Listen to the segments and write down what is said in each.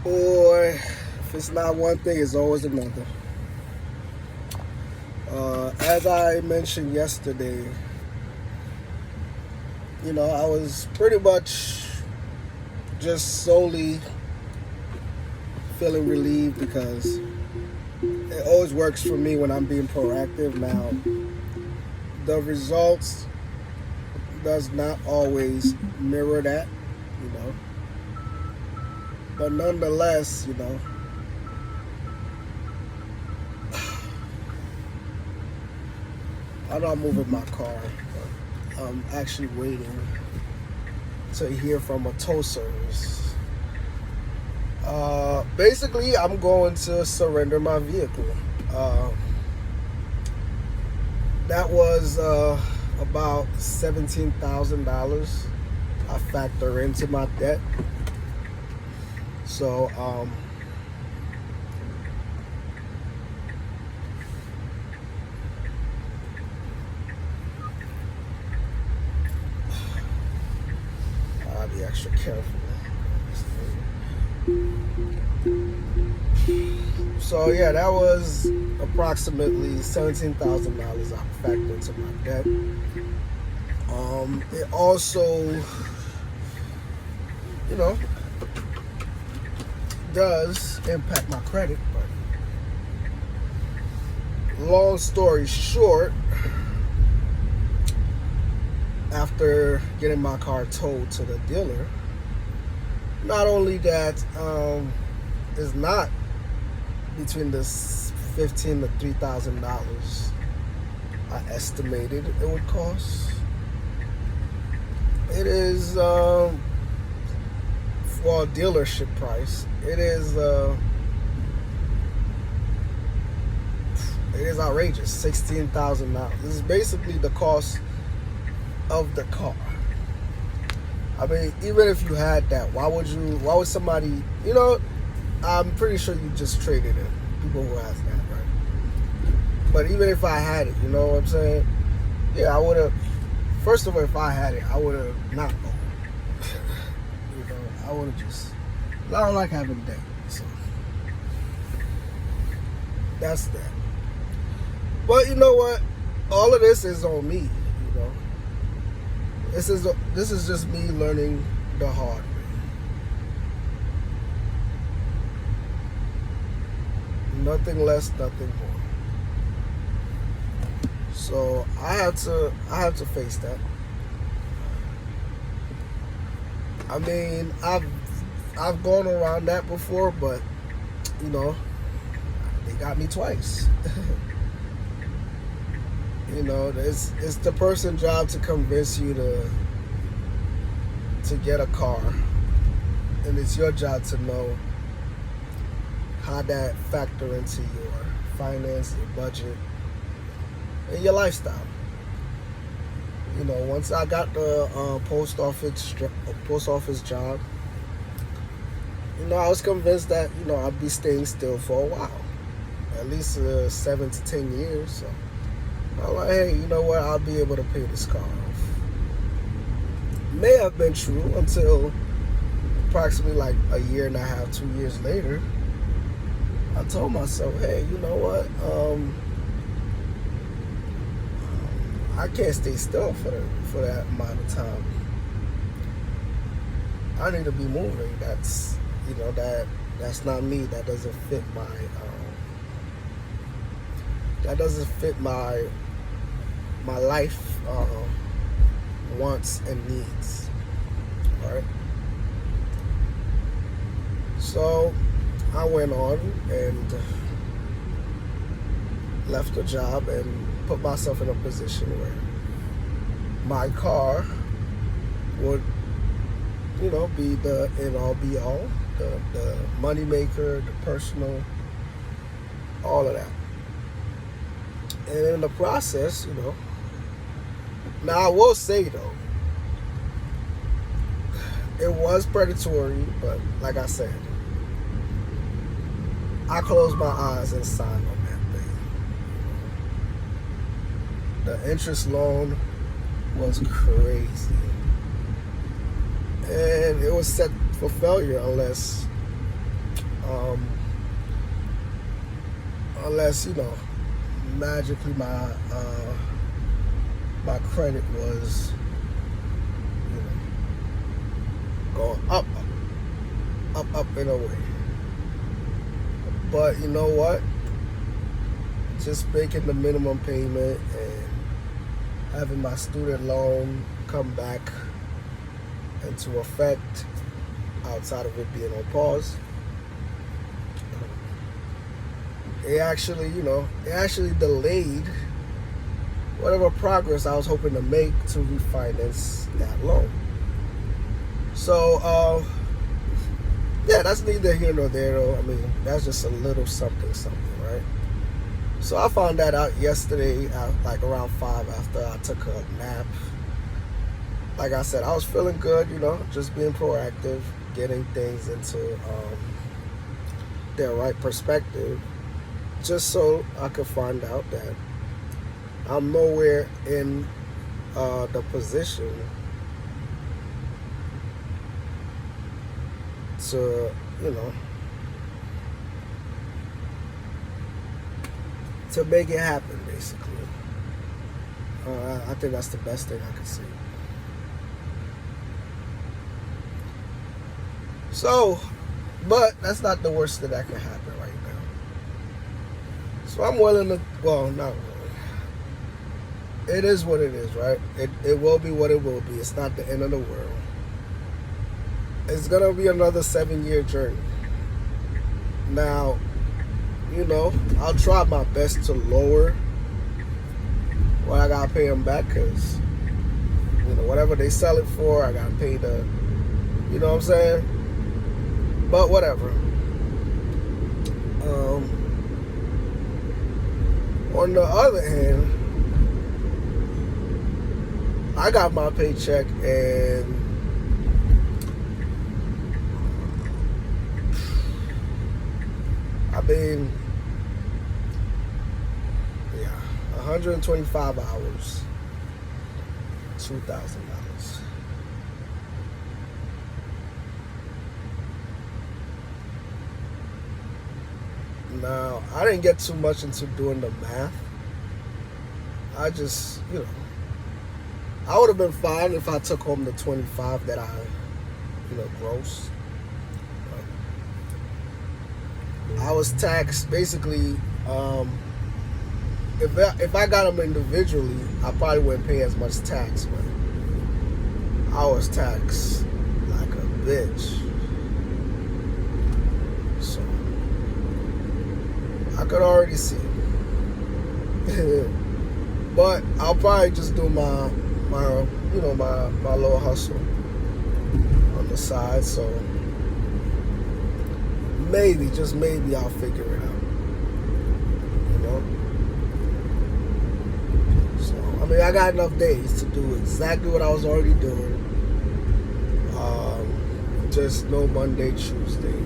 Boy, if it's not one thing, it's always another. As I mentioned yesterday, I was pretty much just solely feeling relieved because it always works for me when I'm being proactive. Now, the results does not always mirror that, you know. But nonetheless, I'm not moving my car. But I'm actually waiting to hear from a tow service. Basically, I'm going to surrender my vehicle. That was about $17,000 I factor into my debt. So, I'll be extra careful. So yeah, that was approximately $17,000 I factored into my debt. It also, does impact my credit. But long story short, after getting my car towed to the dealer, not only that, it's not between the $1,500 to $3,000 I estimated it would cost. It is for a dealership price. It is outrageous. $16,000. This is basically the cost of the car. I mean, even if you had that, why would somebody, I'm pretty sure you just traded it. People who ask that, right? But even if I had it, you know what I'm saying? Yeah, I would have, first of all, if I had it, I would have not gone. I would have just, I don't like having debt. So, that's that. But you know what? All of this is on me, This is just me learning the hard way. Nothing less, nothing more. So I have to face that. I mean, I've gone around that before, but they got me twice. It's the person's job to convince you to get a car, and it's your job to know how that factor into your finance, your budget, and your lifestyle. Once I got the post office job, I was convinced that I'd be staying still for a while, at least 7 to 10 years. So I'm like, hey, you know what? I'll be able to pay this car off. May have been true until approximately like a year and a half, 2 years later. I told myself, hey, you know what? I can't stay still for that amount of time. I need to be moving. That's that's not me. That doesn't fit my life wants and needs. All right. So I went on and left the job and put myself in a position where my car would, be the end all be all, the money maker, the personal, all of that. And in the process, now I will say though, it was predatory, but like I said, I closed my eyes and signed on that thing. The interest loan was crazy. And it was set for failure unless Um, unless magically my credit was going up in a way. But you know what? Just making the minimum payment and having my student loan come back into effect outside of it being on pause. It actually delayed whatever progress I was hoping to make to refinance that loan. So, yeah, that's neither here nor there, though. I mean, that's just a little something, right? So I found that out yesterday, like around 5 after I took a nap. Like I said, I was feeling good, just being proactive, getting things into their right perspective, just so I could find out that I'm nowhere in the position to, to make it happen, basically. I think that's the best thing I can say. So, but that's not the worst that can happen right now. So I'm willing to, well, not willing. It is what it is, right? It will be what it will be. It's not the end of the world. It's going to be another 7-year journey. Now, I'll try my best to lower what I got to pay them back, because, whatever they sell it for, I got to pay the, you know what I'm saying? But whatever. On the other hand, I got my paycheck and I've been, 125 hours, $2,000. Now, I didn't get too much into doing the math. I just, I would have been fine if I took home the 25 that I, gross. I was taxed basically. If I got them individually, I probably wouldn't pay as much tax, but I was taxed like a bitch. So I could already see. But I'll probably just do my little hustle on the side. So maybe, just maybe, I'll figure it out. So I got enough days to do exactly what I was already doing. Just no Monday, Tuesday.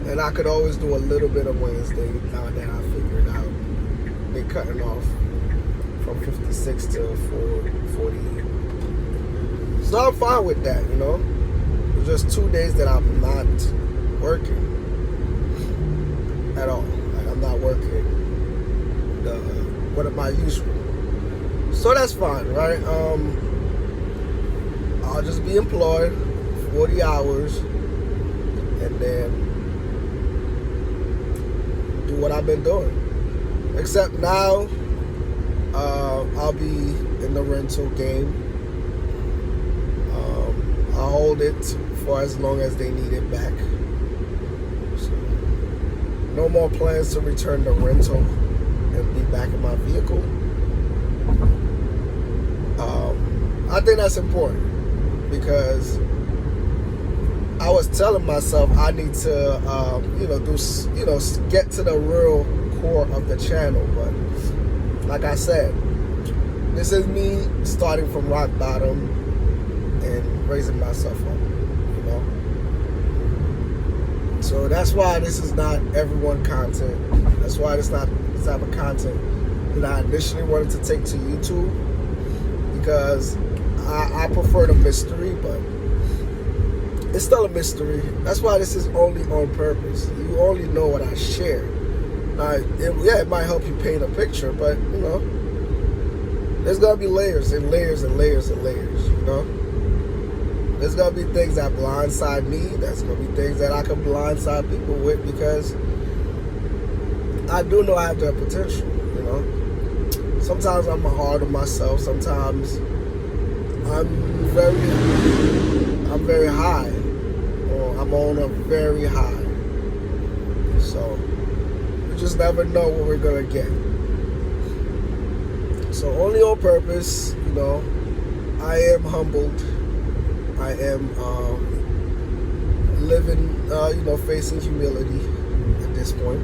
And I could always do a little bit of Wednesday now that I figured out they're cutting off from 56 to 48. So I'm fine with that, It's just 2 days that I'm not working at all. Like, I'm not working what am I usual. So that's fine, right? I'll just be employed 40 hours and then do what I've been doing. Except now, I'll be in the rental game. I'll hold it for as long as they need it back. So, no more plans to return to rental and be back in my vehicle. I think that's important because I was telling myself I need to, get to the real core of the channel. But like I said, this is me starting from rock bottom and raising myself up, So that's why this is not everyone content. That's why it's not the type of content that I initially wanted to take to YouTube, because I prefer the mystery, but it's still a mystery. That's why this is only on purpose. You only know what I share. It might help you paint a picture, but there's gonna be layers and layers and layers and layers. There's gonna be things that blindside me. There's gonna be things that I can blindside people with, because I do know I have the potential. Sometimes I'm hard on myself. Sometimes I'm very high, or I'm on a very high. So we just never know what we're gonna get. So only on purpose, I am humbled. I am living, facing humility at this point.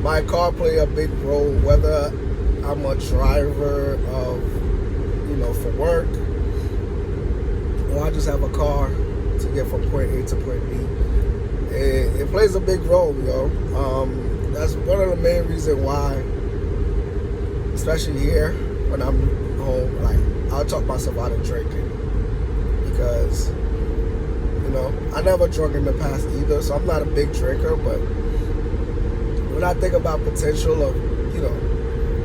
My car play a big role, whether I'm a driver of, for work, or I just have a car to get from point A to point B. It plays a big role, That's one of the main reasons why, especially here when I'm home, I'll talk myself out of drinking, because I never drunk in the past either, so I'm not a big drinker. But when I think about potential of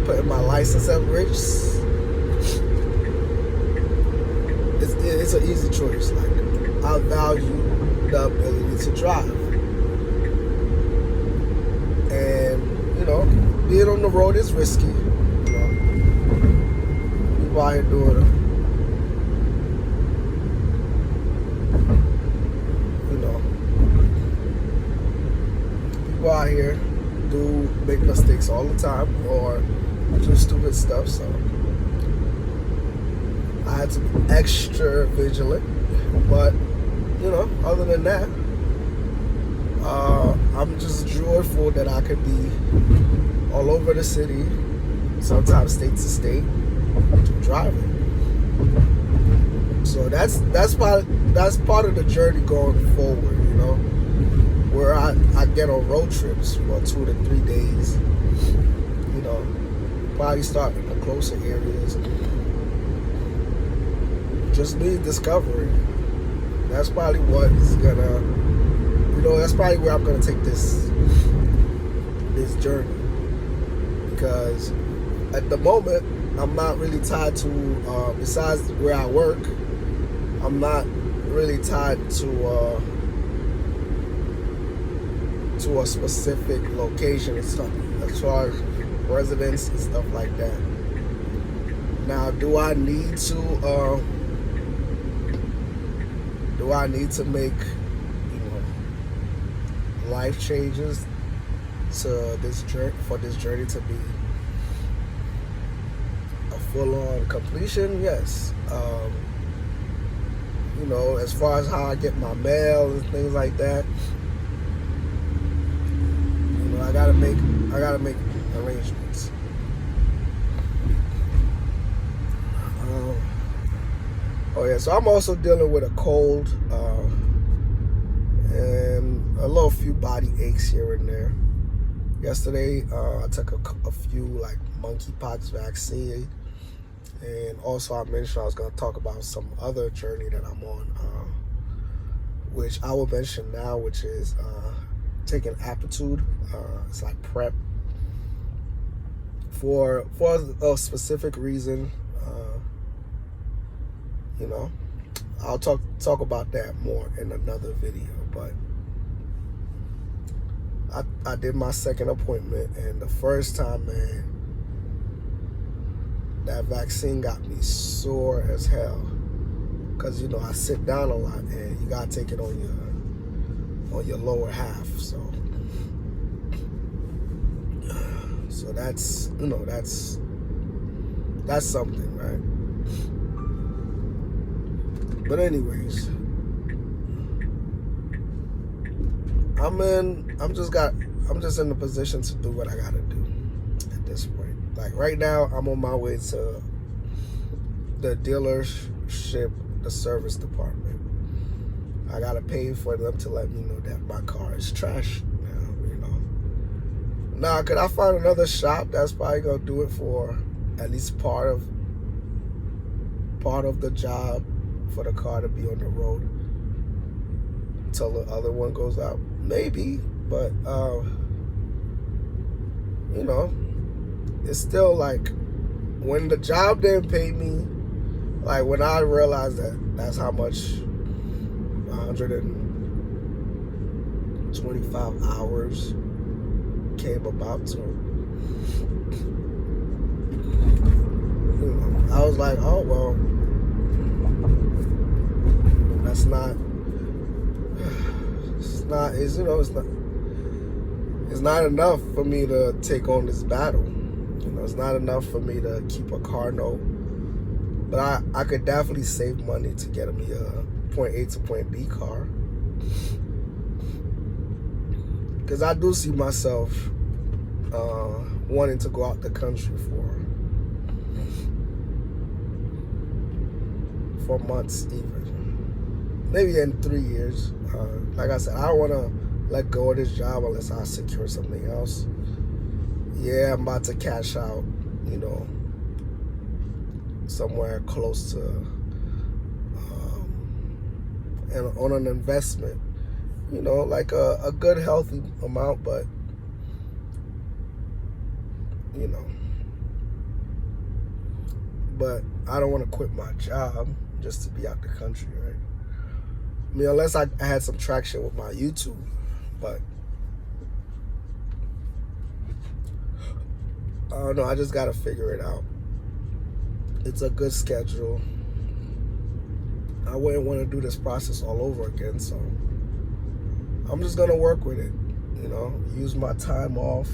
putting my license at risk, it's an easy choice. I value the ability to drive, and being on the road is risky. People out here doing it. People out here do make mistakes all the time, or do stupid stuff. So I had to be extra vigilant. But other than that, I'm just joyful that I could be all over the city, sometimes state to state, driving. So that's part of the journey going forward, where I get on road trips for 2 to 3 days. Probably start in the closer areas. Just me discovering. That's probably what is gonna, that's probably where I'm gonna take this journey. Because at the moment, I'm not really tied to, besides where I work, I'm not really tied to a specific location and stuff, as far as residence and stuff like that. Now, do I need to make life changes to this journey, for this journey to be a full-on completion? Yes. As far as how I get my mail and things like that, I gotta make arrangements. So I'm also dealing with a cold, and a little few body aches here and there. Yesterday, I took a few monkeypox vaccine, and also I mentioned I was gonna talk about some other journey that I'm on, which I will mention now, which is taking Aptitude. It's like prep for a specific reason. I'll talk about that more in another video. But I did my second appointment, and the first time, man, that vaccine got me sore as hell. Because I sit down a lot, and you gotta take it on your lower half. So that's something, right? But anyways, I'm just in the position to do what I gotta do at this point. Right now, I'm on my way to the dealership, the service department. I gotta pay for them to let me know that my car is trash now. Now, could I find another shop that's probably gonna do it for at least part of the job for the car to be on the road till the other one goes out? Maybe, but you know, it's still like when the job didn't pay me, like when I realized that that's how much 125 hours came about to, you know, I was like, oh well, that's not, it's not enough for me to take on this battle. You know, it's not enough for me to keep a car note. But I could definitely save money to get me a point A to point B car. Because I do see myself wanting to go out the country for months even. Maybe in 3 years. Like I said, I don't want to let go of this job unless I secure something else. Yeah, I'm about to cash out, you know, somewhere close to and on an investment, you know, like a good healthy amount, but you know, but I don't want to quit my job just to be out the country, right? I mean, unless I had some traction with my YouTube, but I don't know, I just gotta figure it out. It's a good schedule. I wouldn't want to do this process all over again, so I'm just gonna work with it, you know, use my time off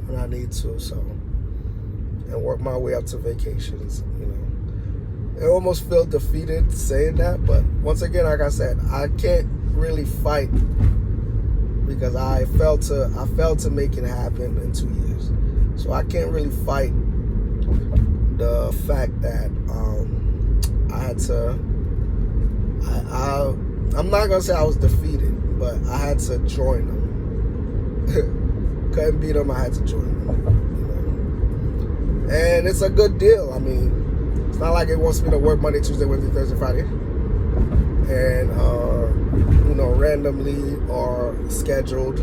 when I need to, so, and work my way up to vacations, you know. I almost feel defeated saying that, but once again, like I said, I can't really fight because I failed to make it happen in 2 years. So I can't really fight the fact that I had to, I'm not going to say I was defeated, but I had to join them. Couldn't beat them, I had to join them. You know? And it's a good deal. I mean, it's not like it wants me to work Monday, Tuesday, Wednesday, Thursday, Friday. And, you know, randomly or scheduled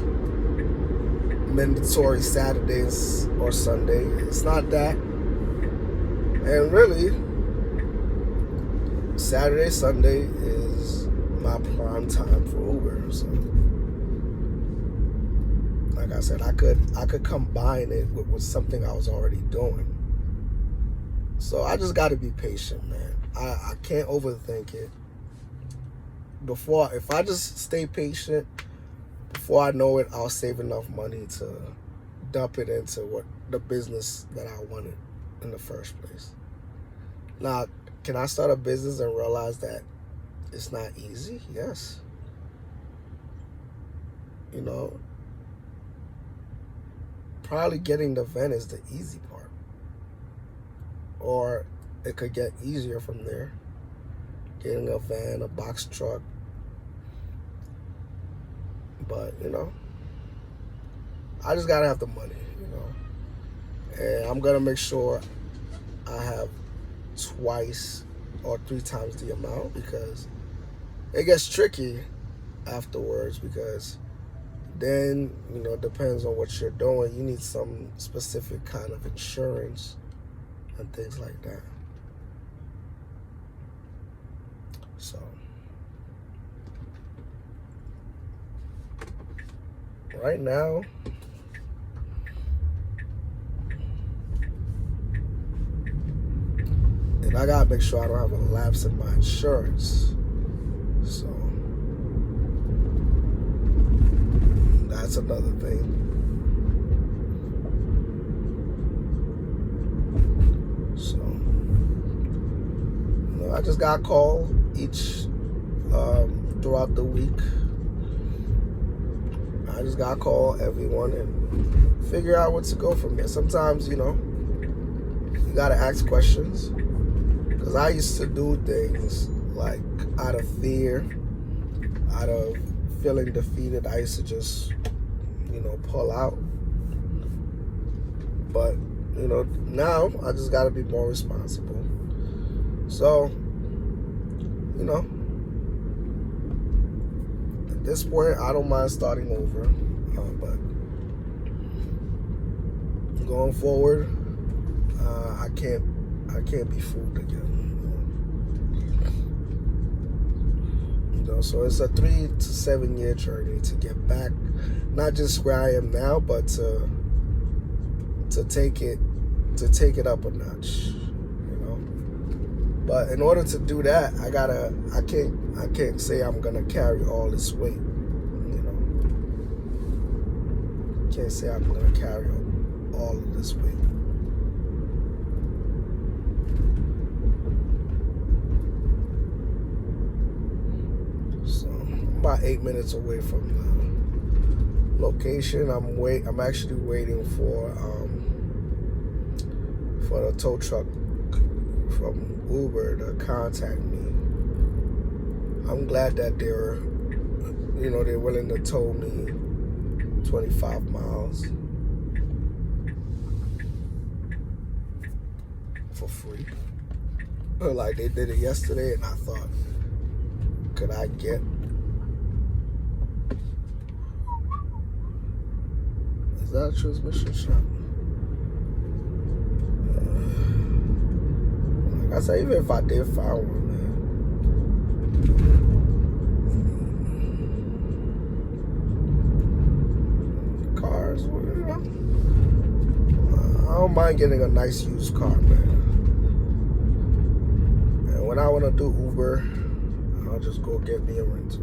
mandatory Saturdays or Sunday. It's not that. And really, Saturday, Sunday is my prime time for Uber. So, like I said, I could combine it with something I was already doing. So I just got to be patient, man. I can't overthink it. If I just stay patient, before I know it, I'll save enough money to dump it into the business that I wanted in the first place. Now, can I start a business and realize that it's not easy? Yes. You know, probably getting the van is the easy part. Or it could get easier from there. Getting a van, a box truck. But, you know, I just gotta have the money, you know. And I'm gonna make sure I have twice or 3 times the amount, because it gets tricky afterwards, because then, you know, it depends on what you're doing. You need some specific kind of insurance and things like that. So right now, and I gotta make sure I don't have a lapse in my insurance. So that's another thing. So, you know, I just got called each throughout the week. I just got to call everyone and figure out what to go from there. Sometimes, you know, you got to ask questions. Because I used to do things like out of fear, out of feeling defeated. I used to just, you know, pull out. But, you know, now I just got to be more responsible. So, you know, at this point, I don't mind starting over. But going forward, I can't be fooled again. So it's a 3 to 7 year journey to get back, not just where I am now, but to take it up a notch, you know. But in order to do that, I can't say I'm gonna carry all this weight, you know. Can't say I'm gonna carry all of this weight. So I'm about 8 minutes away from the location. I'm actually waiting for the tow truck from Uber to contact me. I'm glad that they're willing to tow me 25 miles for free. Like they did it yesterday, and I thought, could I get is that a transmission shop? Like I said, even if I did find one, man, cars, you know, I don't mind getting a nice used car, man. And when I want to do Uber, I'll just go get me a rental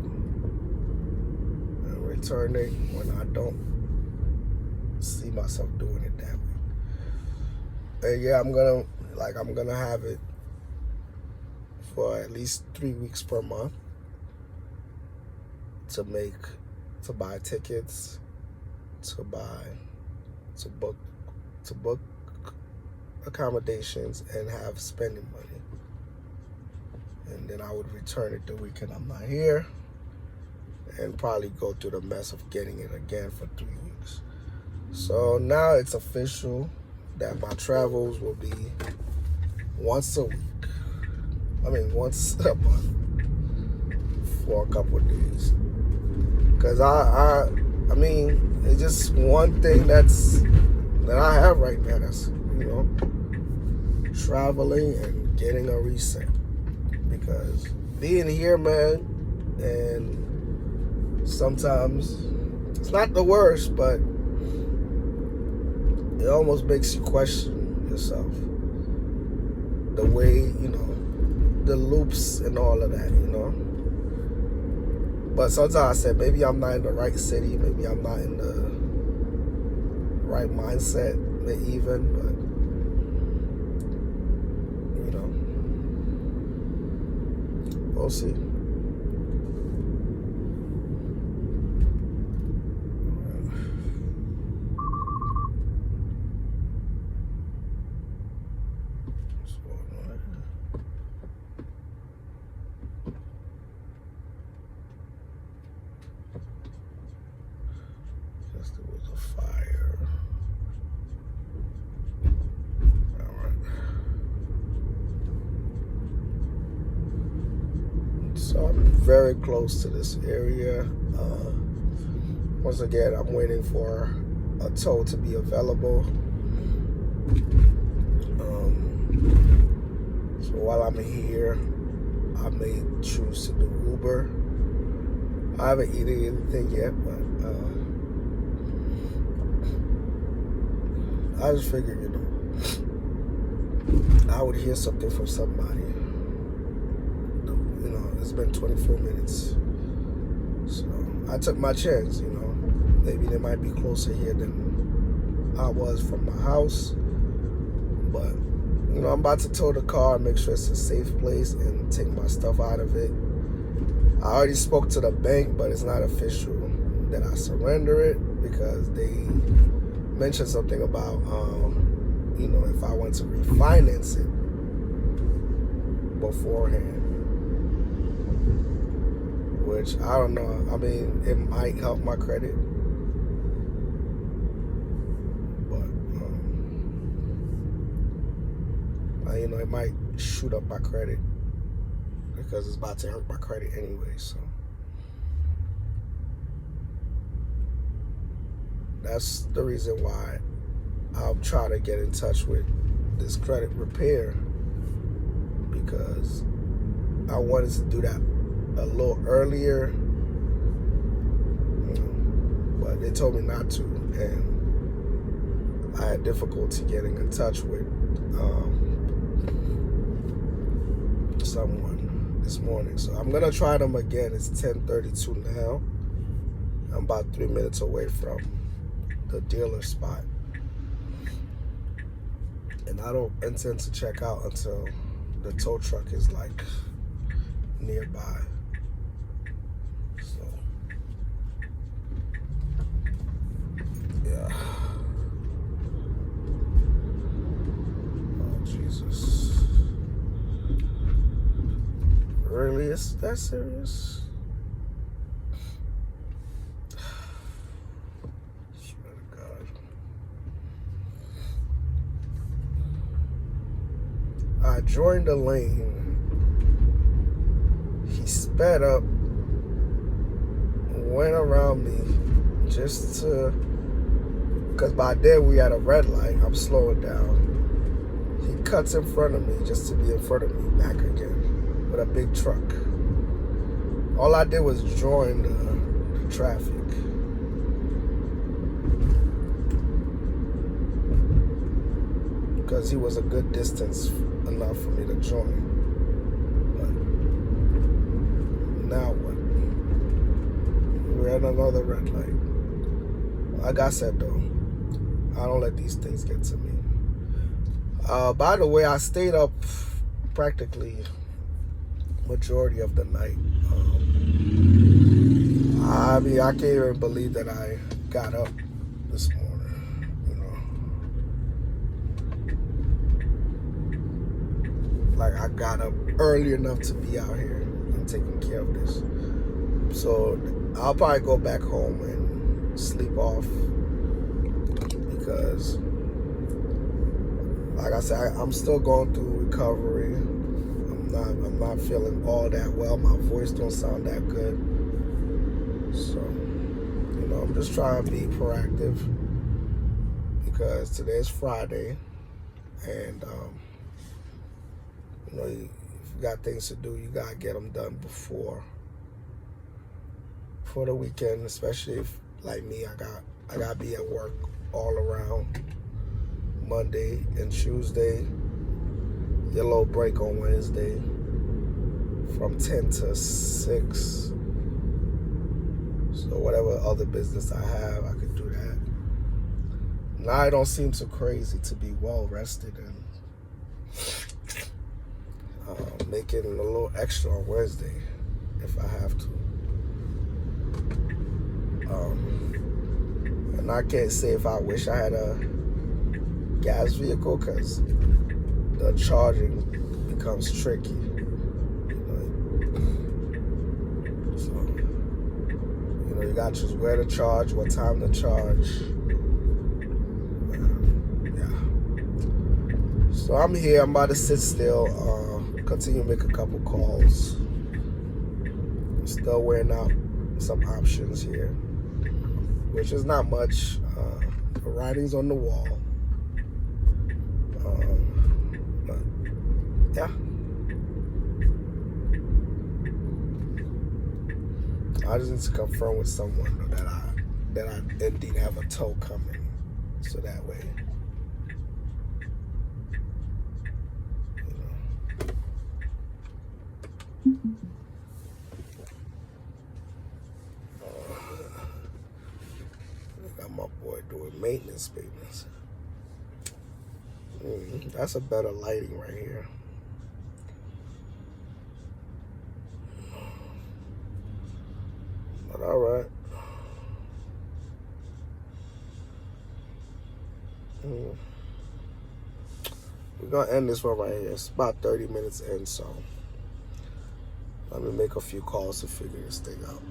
and return it when I don't see myself doing it that way. And yeah, I'm gonna have it for at least 3 weeks per month to buy tickets, to book accommodations, and have spending money. And then I would return it the weekend I'm not here, and probably go through the mess of getting it again for 3 weeks. So now it's official that my travels will be once a week. Once a month for a couple of days. Cause I mean, it's just one thing that I have right now. That's, you know, traveling and getting a reset. Because being here, man, and sometimes it's not the worst, but it almost makes you question yourself. The way, you know, the loops and all of that, you know. But sometimes I said, maybe I'm not in the right city, maybe I'm not in the right mindset, even, but you know, we'll see. There was a fire. All right. So I'm very close to this area. Once again, I'm waiting for a tow to be available. So while I'm here, I may choose to do Uber. I haven't eaten anything yet, but I just figured, you know, I would hear something from somebody. You know, it's been 24 minutes. So I took my chance, you know. Maybe they might be closer here than I was from my house. But, you know, I'm about to tow the car, make sure it's a safe place, and take my stuff out of it. I already spoke to the bank, but it's not official that I surrender it, because they mentioned something about, you know, if I want to refinance it beforehand, which I don't know. I mean, it might help my credit, but you know, it might shoot up my credit, because it's about to hurt my credit anyway. So that's the reason why I'll try to get in touch with this credit repair, because I wanted to do that a little earlier, but they told me not to, and I had difficulty getting in touch with someone this morning. So I'm gonna try them again. It's 10:32 now. I'm about 3 minutes away from the dealer spot, and I don't intend to check out until the tow truck is like nearby. So yeah. Oh Jesus. Really? Is that serious? Swear to God. I joined the lane. He sped up, went around me just to, because by then we had a red light. I'm slowing down. He cuts in front of me just to be in front of me back again with a big truck. All I did was join the traffic. Because he was a good distance enough for me to join. But now what? We're at another red light. Like I said though, I don't let these things get to me. By the way, I stayed up practically majority of the night. I mean, I can't even believe that I got up this morning, you know. Like, I got up early enough to be out here and taking care of this. So I'll probably go back home and sleep off, because like I said, I'm still going through recovery. I'm not feeling all that well. My voice don't sound that good. So, you know, I'm just trying to be proactive, because today's Friday, and you know, if you got things to do, you gotta get them done before the weekend. Especially if, like me, I gotta be at work all around Monday and Tuesday. Your little break on Wednesday from 10 to 6. So whatever other business I have, I could do that. Now I don't seem so crazy to be well rested and making a little extra on Wednesday if I have to. And I can't say if I wish I had a gas vehicle, because the charging becomes tricky. So, you know, you gotta choose where to charge, what time to charge. Yeah. So I'm here. I'm about to sit still, continue to make a couple calls. I'm still weighing out some options here, which is not much. The writing's on the wall. But yeah. I just need to confirm with someone that I indeed have a tow coming, so that way, you know. Got my boy doing maintenance. That's a better lighting right here. But all right. We're gonna end this one right here. It's about 30 minutes in, so let me make a few calls to figure this thing out.